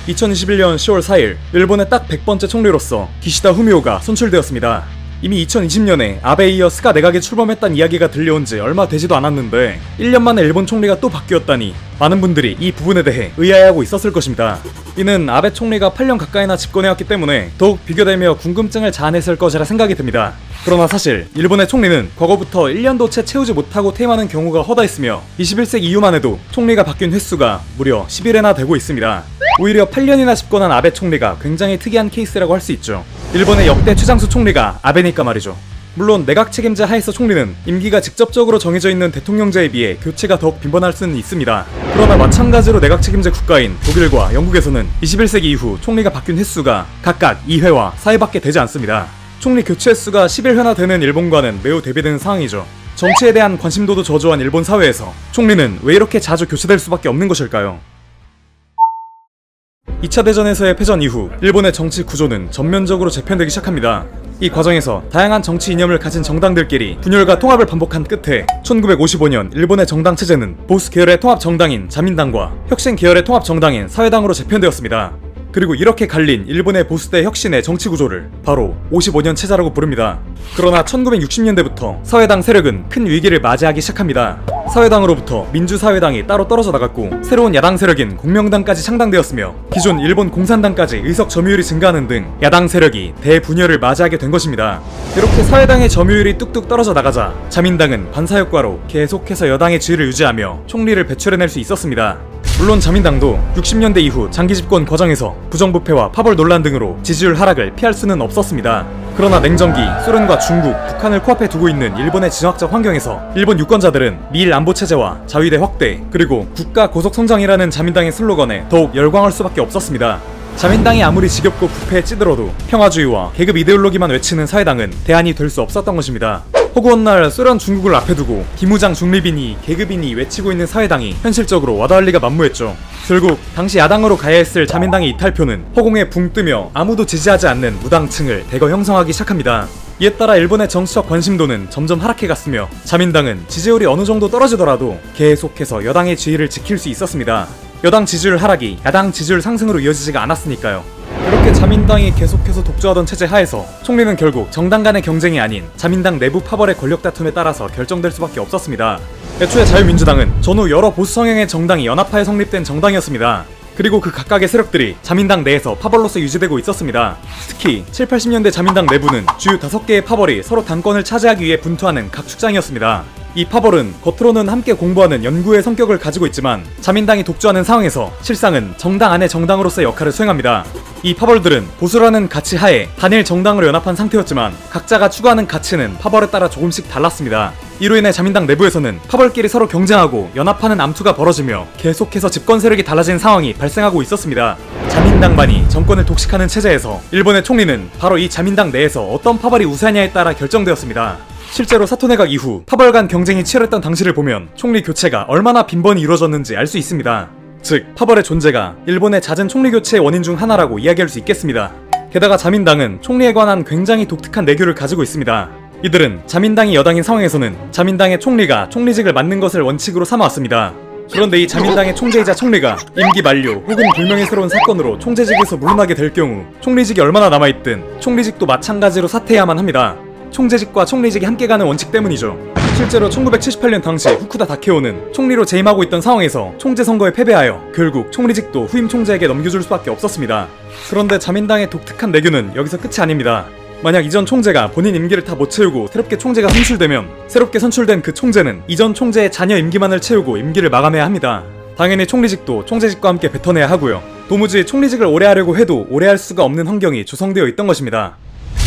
2021년 10월 4일 일본의 딱 100번째 총리로서 기시다 후미오가 선출되었습니다. 이미 2020년에 아베에 이어 스가 내각이 출범했다는 이야기가 들려온 지 얼마 되지도 않았는데 1년 만에 일본 총리가 또 바뀌었다니 많은 분들이 이 부분에 대해 의아해하고 있었을 것입니다. 이는 아베 총리가 8년 가까이나 집권해왔기 때문에 더욱 비교되며 궁금증을 자아냈을 것이라 생각이 듭니다. 그러나 사실 일본의 총리는 과거부터 1년도 채 채우지 못하고 퇴임하는 경우가 허다했으며 21세기 이후만 해도 총리가 바뀐 횟수가 무려 11회나 되고 있습니다. 오히려 8년이나 집권한 아베 총리가 굉장히 특이한 케이스라고 할 수 있죠. 일본의 역대 최장수 총리가 아베니까 말이죠. 물론 내각 책임제 하에서 총리는 임기가 직접적으로 정해져 있는 대통령제에 비해 교체가 더욱 빈번할 수는 있습니다. 그러나 마찬가지로 내각 책임제 국가인 독일과 영국에서는 21세기 이후 총리가 바뀐 횟수가 각각 2회와 4회밖에 되지 않습니다. 총리 교체 횟수가 11회나 되는 일본과는 매우 대비되는 상황이죠. 정치에 대한 관심도도 저조한 일본 사회에서 총리는 왜 이렇게 자주 교체될 수밖에 없는 것일까요? 2차 대전에서의 패전 이후 일본의 정치 구조는 전면적으로 재편되기 시작합니다. 이 과정에서 다양한 정치 이념을 가진 정당들끼리 분열과 통합을 반복한 끝에 1955년 일본의 정당 체제는 보수 계열의 통합 정당인 자민당과 혁신 계열의 통합 정당인 사회당으로 재편되었습니다. 그리고 이렇게 갈린 일본의 보수대 혁신의 정치 구조를 바로 55년 체제라고 부릅니다. 그러나 1960년대부터 사회당 세력은 큰 위기를 맞이하기 시작합니다. 사회당으로부터 민주사회당이 따로 떨어져 나갔고 새로운 야당 세력인 공명당까지 창당되었으며 기존 일본 공산당까지 의석 점유율이 증가하는 등 야당 세력이 대분열을 맞이하게 된 것입니다. 이렇게 사회당의 점유율이 뚝뚝 떨어져 나가자 자민당은 반사효과로 계속해서 여당의 지위를 유지하며 총리를 배출해낼 수 있었습니다. 물론 자민당도 60년대 이후 장기 집권 과정에서 부정부패와 파벌 논란 등으로 지지율 하락을 피할 수는 없었습니다. 그러나 냉전기, 소련과 중국, 북한을 코앞에 두고 있는 일본의 진화적 환경에서 일본 유권자들은 미일 안보 체제와 자위대 확대, 그리고 국가 고속 성장이라는 자민당의 슬로건에 더욱 열광할 수밖에 없었습니다. 자민당이 아무리 지겹고 부패에 찌들어도 평화주의와 계급 이데올로기만 외치는 사회당은 대안이 될 수 없었던 것입니다. 허구한 날 소련 중국을 앞에 두고 비무장 중립이니 계급이니 외치고 있는 사회당이 현실적으로 와닿을 리가 만무했죠. 결국 당시 야당으로 가야 했을 자민당의 이탈표는 허공에 붕 뜨며 아무도 지지하지 않는 무당층을 대거 형성하기 시작합니다. 이에 따라 일본의 정치적 관심도는 점점 하락해갔으며 자민당은 지지율이 어느 정도 떨어지더라도 계속해서 여당의 지위를 지킬 수 있었습니다. 여당 지지율 하락이 야당 지지율 상승으로 이어지지가 않았으니까요. 이렇게 자민당이 계속해서 독주하던 체제 하에서 총리는 결국 정당 간의 경쟁이 아닌 자민당 내부 파벌의 권력 다툼에 따라서 결정될 수밖에 없었습니다. 애초에 자유민주당은 전후 여러 보수 성향의 정당이 연합하에 성립된 정당이었습니다. 그리고 그 각각의 세력들이 자민당 내에서 파벌로서 유지되고 있었습니다. 특히 7, 80년대 자민당 내부는 주요 5개의 파벌이 서로 당권을 차지하기 위해 분투하는 각축장이었습니다. 이 파벌은 겉으로는 함께 공부하는 연구의 성격을 가지고 있지만 자민당이 독주하는 상황에서 실상은 정당 안의 정당으로서의 역할을 수행합니다. 이 파벌들은 보수라는 가치 하에 단일 정당으로 연합한 상태였지만 각자가 추구하는 가치는 파벌에 따라 조금씩 달랐습니다. 이로 인해 자민당 내부에서는 파벌끼리 서로 경쟁하고 연합하는 암투가 벌어지며 계속해서 집권 세력이 달라진 상황이 발생하고 있었습니다. 자민당만이 정권을 독식하는 체제에서 일본의 총리는 바로 이 자민당 내에서 어떤 파벌이 우세하냐에 따라 결정되었습니다. 실제로 사토 내각 이후 파벌 간 경쟁이 치열했던 당시를 보면 총리 교체가 얼마나 빈번히 이루어졌는지 알 수 있습니다. 즉 파벌의 존재가 일본의 잦은 총리 교체의 원인 중 하나라고 이야기할 수 있겠습니다. 게다가 자민당은 총리에 관한 굉장히 독특한 내규를 가지고 있습니다. 이들은 자민당이 여당인 상황에서는 자민당의 총리가 총리직을 맡는 것을 원칙으로 삼아왔습니다. 그런데 이 자민당의 총재이자 총리가 임기 만료 혹은 불명예스러운 사건으로 총재직에서 물러나게 될 경우 총리직이 얼마나 남아있든 총리직도 마찬가지로 사퇴해야만 합니다. 총재직과 총리직이 함께 가는 원칙 때문이죠. 실제로 1978년 당시 후쿠다 다케오는 총리로 재임하고 있던 상황에서 총재 선거에 패배하여 결국 총리직도 후임 총재에게 넘겨줄 수밖에 없었습니다. 그런데 자민당의 독특한 내규는 여기서 끝이 아닙니다. 만약 이전 총재가 본인 임기를 다 못 채우고 새롭게 총재가 선출되면 새롭게 선출된 그 총재는 이전 총재의 자녀 임기만을 채우고 임기를 마감해야 합니다. 당연히 총리직도 총재직과 함께 뱉어내야 하고요. 도무지 총리직을 오래 하려고 해도 오래 할 수가 없는 환경이 조성되어 있던 것입니다.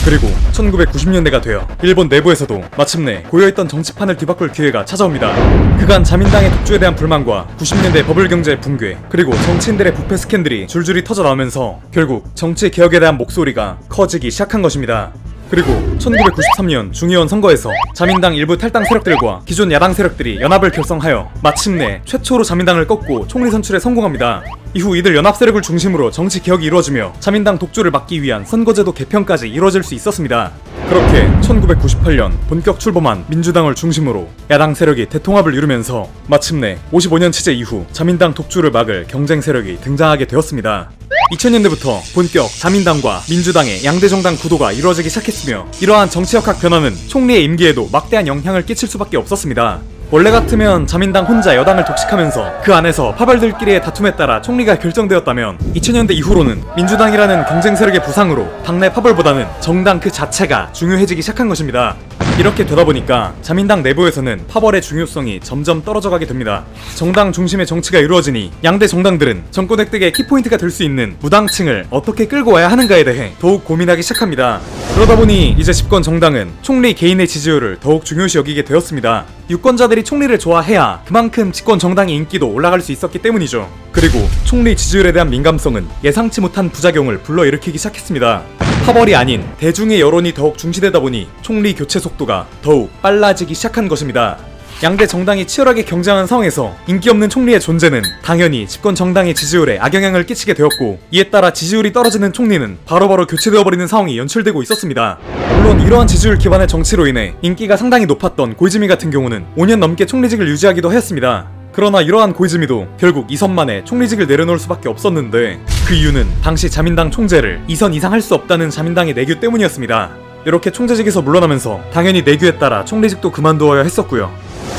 그리고 1990년대가 되어 일본 내부에서도 마침내 고여있던 정치판을 뒤바꿀 기회가 찾아옵니다. 그간 자민당의 독주에 대한 불만과 90년대 버블 경제 붕괴, 그리고 정치인들의 부패 스캔들이 줄줄이 터져나오면서 결국 정치 개혁에 대한 목소리가 커지기 시작한 것입니다. 그리고 1993년 중의원 선거에서 자민당 일부 탈당 세력들과 기존 야당 세력들이 연합을 결성하여 마침내 최초로 자민당을 꺾고 총리 선출에 성공합니다. 이후 이들 연합 세력을 중심으로 정치 개혁이 이루어지며 자민당 독주를 막기 위한 선거제도 개편까지 이루어질 수 있었습니다. 그렇게 1998년 본격 출범한 민주당을 중심으로 야당 세력이 대통합을 이루면서 마침내 55년 체제 이후 자민당 독주를 막을 경쟁 세력이 등장하게 되었습니다. 2000년대부터 본격 자민당과 민주당의 양대 정당 구도가 이루어지기 시작했으며 이러한 정치역학 변화는 총리의 임기에도 막대한 영향을 끼칠 수밖에 없었습니다. 원래 같으면 자민당 혼자 여당을 독식하면서 그 안에서 파벌들끼리의 다툼에 따라 총리가 결정되었다면 2000년대 이후로는 민주당이라는 경쟁 세력의 부상으로 당내 파벌보다는 정당 그 자체가 중요해지기 시작한 것입니다. 이렇게 되다 보니까 자민당 내부에서는 파벌의 중요성이 점점 떨어져가게 됩니다. 정당 중심의 정치가 이루어지니 양대 정당들은 정권 획득의 키포인트가 될 수 있는 무당층을 어떻게 끌고 와야 하는가에 대해 더욱 고민하기 시작합니다. 그러다 보니 이제 집권 정당은 총리 개인의 지지율을 더욱 중요시 여기게 되었습니다. 유권자들이 총리를 좋아해야 그만큼 집권 정당의 인기도 올라갈 수 있었기 때문이죠. 그리고 총리 지지율에 대한 민감성은 예상치 못한 부작용을 불러일으키기 시작했습니다. 파벌이 아닌 대중의 여론이 더욱 중시되다 보니 총리 교체 속도가 더욱 빨라지기 시작한 것입니다. 양대 정당이 치열하게 경쟁한 상황에서 인기 없는 총리의 존재는 당연히 집권 정당의 지지율에 악영향을 끼치게 되었고, 이에 따라 지지율이 떨어지는 총리는 바로바로 교체되어버리는 상황이 연출되고 있었습니다. 물론 이러한 지지율 기반의 정치로 인해 인기가 상당히 높았던 고이즈미 같은 경우는 5년 넘게 총리직을 유지하기도 하였습니다. 그러나 이러한 고이즈미도 결국 2선 만에 총리직을 내려놓을 수밖에 없었는데, 그 이유는 당시 자민당 총재를 2선 이상 할 수 없다는 자민당의 내규 때문이었습니다. 이렇게 총재직에서 물러나면서 당연히 내규에 따라 총리직도 그만두어야 했었고요.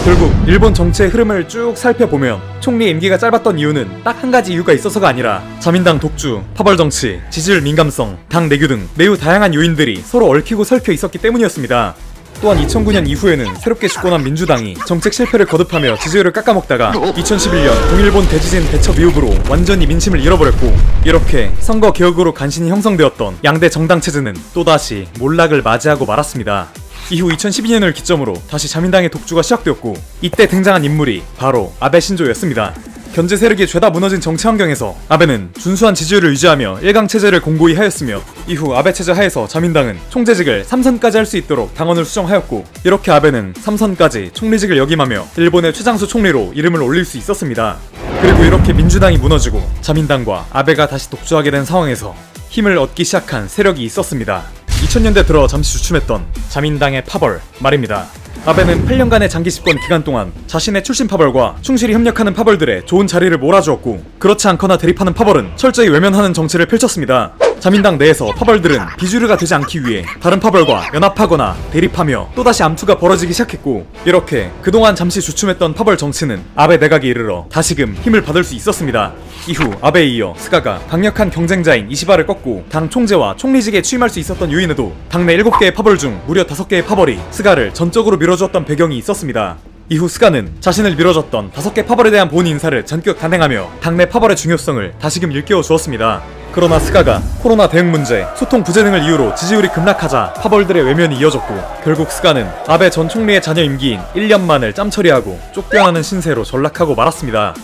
결국 일본 정치의 흐름을 쭉 살펴보면 총리의 임기가 짧았던 이유는 딱 한 가지 이유가 있어서가 아니라 자민당 독주, 파벌 정치, 지지율 민감성, 당 내규 등 매우 다양한 요인들이 서로 얽히고 설켜 있었기 때문이었습니다. 또한 2009년 이후에는 새롭게 집권한 민주당이 정책 실패를 거듭하며 지지율을 깎아먹다가 2011년 동일본 대지진 대첩 이후로 완전히 민심을 잃어버렸고, 이렇게 선거 개혁으로 간신히 형성되었던 양대 정당 체제는 또다시 몰락을 맞이하고 말았습니다. 이후 2012년을 기점으로 다시 자민당의 독주가 시작되었고, 이때 등장한 인물이 바로 아베 신조였습니다. 견제 세력이 죄다 무너진 정치 환경에서 아베는 준수한 지지율을 유지하며 일강 체제를 공고히 하였으며, 이후 아베 체제 하에서 자민당은 총재직을 3선까지 할 수 있도록 당원을 수정하였고, 이렇게 아베는 3선까지 총리직을 역임하며 일본의 최장수 총리로 이름을 올릴 수 있었습니다. 그리고 이렇게 민주당이 무너지고 자민당과 아베가 다시 독주하게 된 상황에서 힘을 얻기 시작한 세력이 있었습니다. 2000년대 들어 잠시 주춤했던 자민당의 파벌 말입니다. 아베는 8년간의 장기 집권 기간 동안 자신의 출신 파벌과 충실히 협력하는 파벌들의 좋은 자리를 몰아주었고, 그렇지 않거나 대립하는 파벌은 철저히 외면하는 정치를 펼쳤습니다. 자민당 내에서 파벌들은 비주류가 되지 않기 위해 다른 파벌과 연합하거나 대립하며 또다시 암투가 벌어지기 시작했고, 이렇게 그동안 잠시 주춤했던 파벌 정치는 아베 내각에 이르러 다시금 힘을 받을 수 있었습니다. 이후 아베에 이어 스가가 강력한 경쟁자인 이시바를 꺾고 당 총재와 총리직에 취임할 수 있었던 요인에도 당내 7개의 파벌 중 무려 5개의 파벌이 스가를 전적으로 밀어주었던 배경이 있었습니다. 이후 스가는 자신을 밀어줬던 5개 파벌에 대한 본 인사를 전격 단행하며 당내 파벌의 중요성을 다시금 일깨워 주었습니다. 그러나 스가가 코로나 대응 문제, 소통 부재 등을 이유로 지지율이 급락하자 파벌들의 외면이 이어졌고, 결국 스가는 아베 전 총리의 자녀 임기인 1년만을 짬처리하고 쫓겨나는 신세로 전락하고 말았습니다.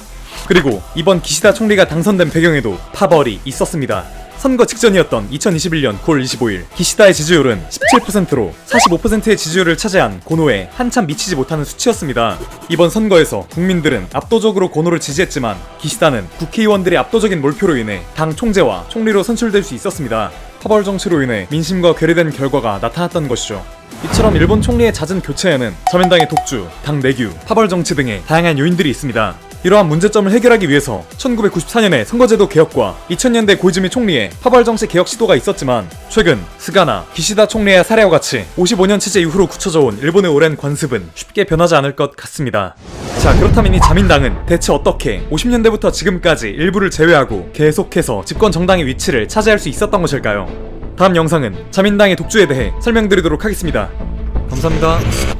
그리고 이번 기시다 총리가 당선된 배경에도 파벌이 있었습니다. 선거 직전이었던 2021년 9월 25일 기시다의 지지율은 17%로 45%의 지지율을 차지한 고노에 한참 미치지 못하는 수치였습니다. 이번 선거에서 국민들은 압도적으로 고노를 지지했지만 기시다는 국회의원들의 압도적인 몰표로 인해 당 총재와 총리로 선출될 수 있었습니다. 파벌 정치로 인해 민심과 괴리된 결과가 나타났던 것이죠. 이처럼 일본 총리의 잦은 교체에는 자민당의 독주, 당 내규, 파벌 정치 등의 다양한 요인들이 있습니다. 이러한 문제점을 해결하기 위해서 1994년의 선거제도 개혁과 2000년대 고이즈미 총리의 파벌 정치 개혁 시도가 있었지만, 최근 스가나 기시다 총리의 사례와 같이 55년 체제 이후로 굳혀져 온 일본의 오랜 관습은 쉽게 변하지 않을 것 같습니다. 자, 그렇다면 이 자민당은 대체 어떻게 50년대부터 지금까지 일부를 제외하고 계속해서 집권 정당의 위치를 차지할 수 있었던 것일까요? 다음 영상은 자민당의 독주에 대해 설명드리도록 하겠습니다. 감사합니다.